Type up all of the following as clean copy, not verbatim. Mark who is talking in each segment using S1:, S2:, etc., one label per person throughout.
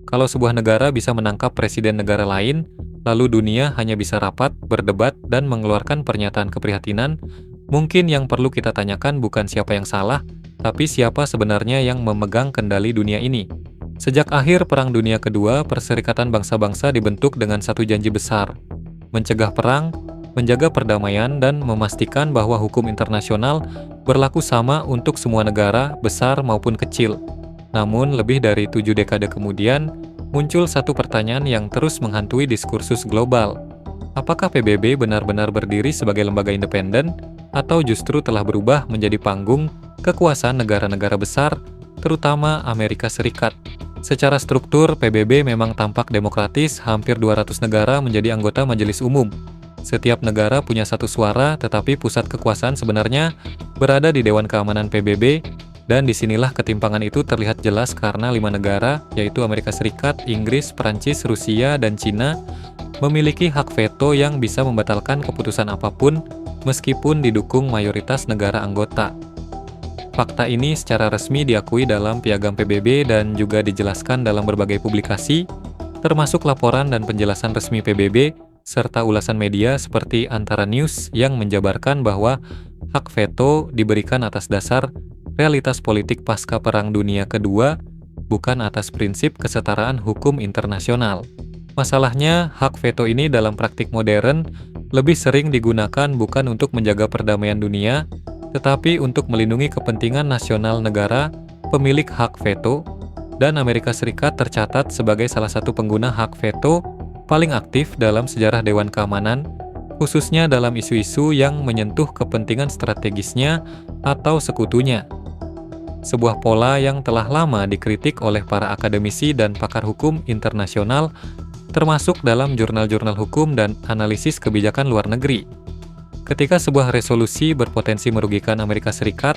S1: Kalau sebuah negara bisa menangkap presiden negara lain, lalu dunia hanya bisa rapat, berdebat, dan mengeluarkan pernyataan keprihatinan, mungkin yang perlu kita tanyakan bukan siapa yang salah, tapi siapa sebenarnya yang memegang kendali dunia ini. Sejak akhir Perang Dunia Kedua, Perserikatan Bangsa-Bangsa dibentuk dengan satu janji besar: mencegah perang, menjaga perdamaian, dan memastikan bahwa hukum internasional berlaku sama untuk semua negara, besar maupun kecil. Namun, lebih dari 7 dekade kemudian, muncul satu pertanyaan yang terus menghantui diskursus global. Apakah PBB benar-benar berdiri sebagai lembaga independen, atau justru telah berubah menjadi panggung kekuasaan negara-negara besar, terutama Amerika Serikat? Secara struktur, PBB memang tampak demokratis, hampir 200 negara menjadi anggota Majelis Umum. Setiap negara punya satu suara, tetapi pusat kekuasaan sebenarnya berada di Dewan Keamanan PBB, dan disinilah ketimpangan itu terlihat jelas karena 5 negara, yaitu Amerika Serikat, Inggris, Perancis, Rusia, dan Cina, memiliki hak veto yang bisa membatalkan keputusan apapun, meskipun didukung mayoritas negara anggota. Fakta ini secara resmi diakui dalam Piagam PBB dan juga dijelaskan dalam berbagai publikasi, termasuk laporan dan penjelasan resmi PBB, serta ulasan media seperti Antara News yang menjabarkan bahwa hak veto diberikan atas dasar realitas politik pasca Perang Dunia Kedua, bukan atas prinsip kesetaraan hukum internasional. Masalahnya, hak veto ini dalam praktik modern lebih sering digunakan bukan untuk menjaga perdamaian dunia, tetapi untuk melindungi kepentingan nasional negara pemilik hak veto, dan Amerika Serikat tercatat sebagai salah satu pengguna hak veto paling aktif dalam sejarah Dewan Keamanan, khususnya dalam isu-isu yang menyentuh kepentingan strategisnya atau sekutunya. Sebuah pola yang telah lama dikritik oleh para akademisi dan pakar hukum internasional, termasuk dalam jurnal-jurnal hukum dan analisis kebijakan luar negeri. Ketika sebuah resolusi berpotensi merugikan Amerika Serikat,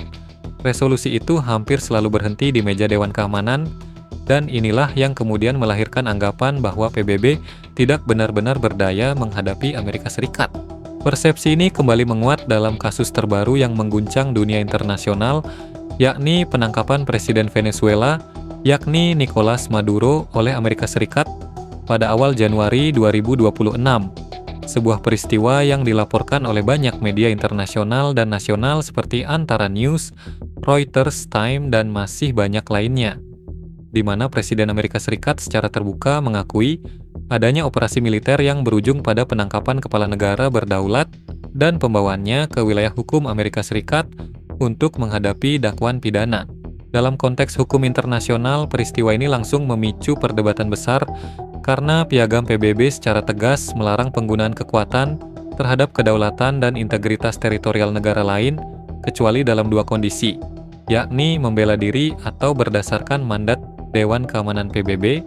S1: resolusi itu hampir selalu berhenti di meja Dewan Keamanan, dan inilah yang kemudian melahirkan anggapan bahwa PBB tidak benar-benar berdaya menghadapi Amerika Serikat. Persepsi ini kembali menguat dalam kasus terbaru yang mengguncang dunia internasional, yakni penangkapan Presiden Venezuela, yakni Nicolas Maduro oleh Amerika Serikat pada awal Januari 2026. Sebuah peristiwa yang dilaporkan oleh banyak media internasional dan nasional seperti Antara News, Reuters, Time, dan masih banyak lainnya, di mana Presiden Amerika Serikat secara terbuka mengakui adanya operasi militer yang berujung pada penangkapan kepala negara berdaulat dan pembawaannya ke wilayah hukum Amerika Serikat untuk menghadapi dakwaan pidana. Dalam konteks hukum internasional, peristiwa ini langsung memicu perdebatan besar karena Piagam PBB secara tegas melarang penggunaan kekuatan terhadap kedaulatan dan integritas teritorial negara lain kecuali dalam 2 kondisi, yakni membela diri atau berdasarkan mandat Dewan Keamanan PBB,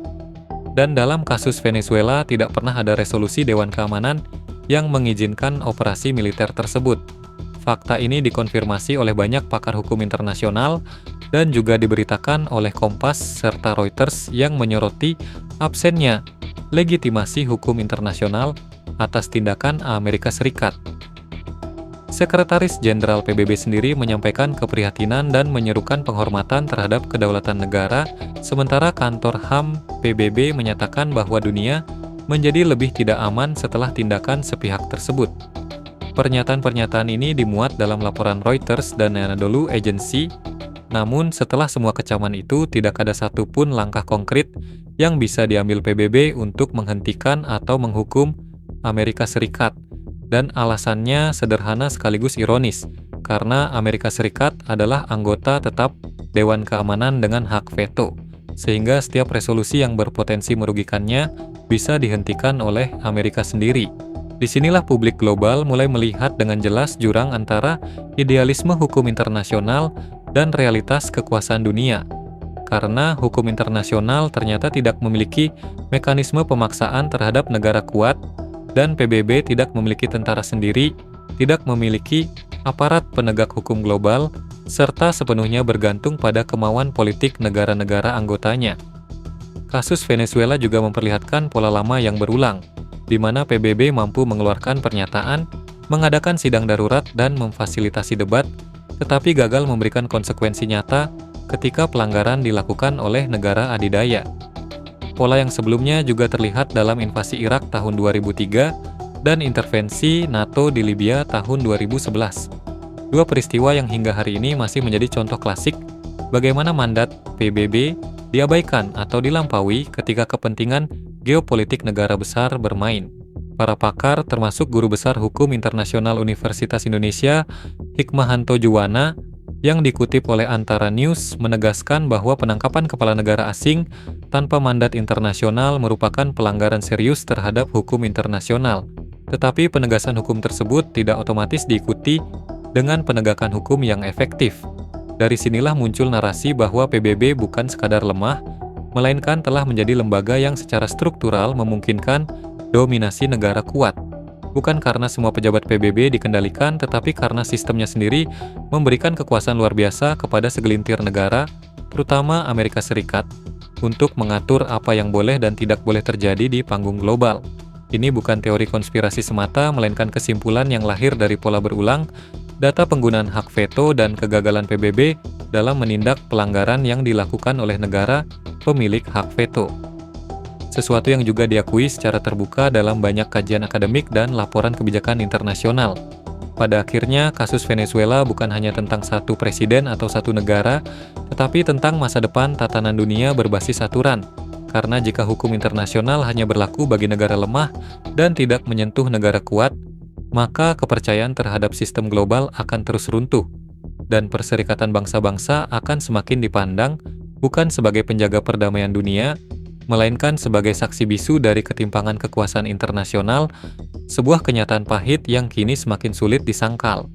S1: dan dalam kasus Venezuela tidak pernah ada resolusi Dewan Keamanan yang mengizinkan operasi militer tersebut. Fakta ini dikonfirmasi oleh banyak pakar hukum internasional dan juga diberitakan oleh Kompas serta Reuters yang menyoroti absennya legitimasi hukum internasional atas tindakan Amerika Serikat. Sekretaris Jenderal PBB sendiri menyampaikan keprihatinan dan menyerukan penghormatan terhadap kedaulatan negara, sementara kantor HAM PBB menyatakan bahwa dunia menjadi lebih tidak aman setelah tindakan sepihak tersebut. Pernyataan-pernyataan ini dimuat dalam laporan Reuters dan Anadolu Agency, namun setelah semua kecaman itu tidak ada satupun langkah konkret yang bisa diambil PBB untuk menghentikan atau menghukum Amerika Serikat, dan alasannya sederhana sekaligus ironis, karena Amerika Serikat adalah anggota tetap Dewan Keamanan dengan hak veto, sehingga setiap resolusi yang berpotensi merugikannya bisa dihentikan oleh Amerika sendiri. Disinilah publik global mulai melihat dengan jelas jurang antara idealisme hukum internasional dan realitas kekuasaan dunia. Karena hukum internasional ternyata tidak memiliki mekanisme pemaksaan terhadap negara kuat, dan PBB tidak memiliki tentara sendiri, tidak memiliki aparat penegak hukum global, serta sepenuhnya bergantung pada kemauan politik negara-negara anggotanya. Kasus Venezuela juga memperlihatkan pola lama yang berulang, di mana PBB mampu mengeluarkan pernyataan, mengadakan sidang darurat, dan memfasilitasi debat, tetapi gagal memberikan konsekuensi nyata ketika pelanggaran dilakukan oleh negara adidaya. Pola yang sebelumnya juga terlihat dalam invasi Irak tahun 2003 dan intervensi NATO di Libya tahun 2011. Dua peristiwa yang hingga hari ini masih menjadi contoh klasik bagaimana mandat PBB diabaikan atau dilampaui ketika kepentingan geopolitik negara besar bermain. Para pakar, termasuk Guru Besar Hukum Internasional Universitas Indonesia, Hikmahanto Juwana, yang dikutip oleh Antara News, menegaskan bahwa penangkapan kepala negara asing tanpa mandat internasional merupakan pelanggaran serius terhadap hukum internasional. Tetapi penegasan hukum tersebut tidak otomatis diikuti dengan penegakan hukum yang efektif. Dari sinilah muncul narasi bahwa PBB bukan sekadar lemah, melainkan telah menjadi lembaga yang secara struktural memungkinkan dominasi negara kuat. Bukan karena semua pejabat PBB dikendalikan, tetapi karena sistemnya sendiri memberikan kekuasaan luar biasa kepada segelintir negara, terutama Amerika Serikat, untuk mengatur apa yang boleh dan tidak boleh terjadi di panggung global. Ini bukan teori konspirasi semata, melainkan kesimpulan yang lahir dari pola berulang data penggunaan hak veto dan kegagalan PBB dalam menindak pelanggaran yang dilakukan oleh negara pemilik hak veto. Sesuatu yang juga diakui secara terbuka dalam banyak kajian akademik dan laporan kebijakan internasional. Pada akhirnya, kasus Venezuela bukan hanya tentang satu presiden atau satu negara, tetapi tentang masa depan tatanan dunia berbasis aturan. Karena jika hukum internasional hanya berlaku bagi negara lemah dan tidak menyentuh negara kuat, maka kepercayaan terhadap sistem global akan terus runtuh, dan Perserikatan Bangsa-Bangsa akan semakin dipandang bukan sebagai penjaga perdamaian dunia, melainkan sebagai saksi bisu dari ketimpangan kekuasaan internasional, sebuah kenyataan pahit yang kini semakin sulit disangkal.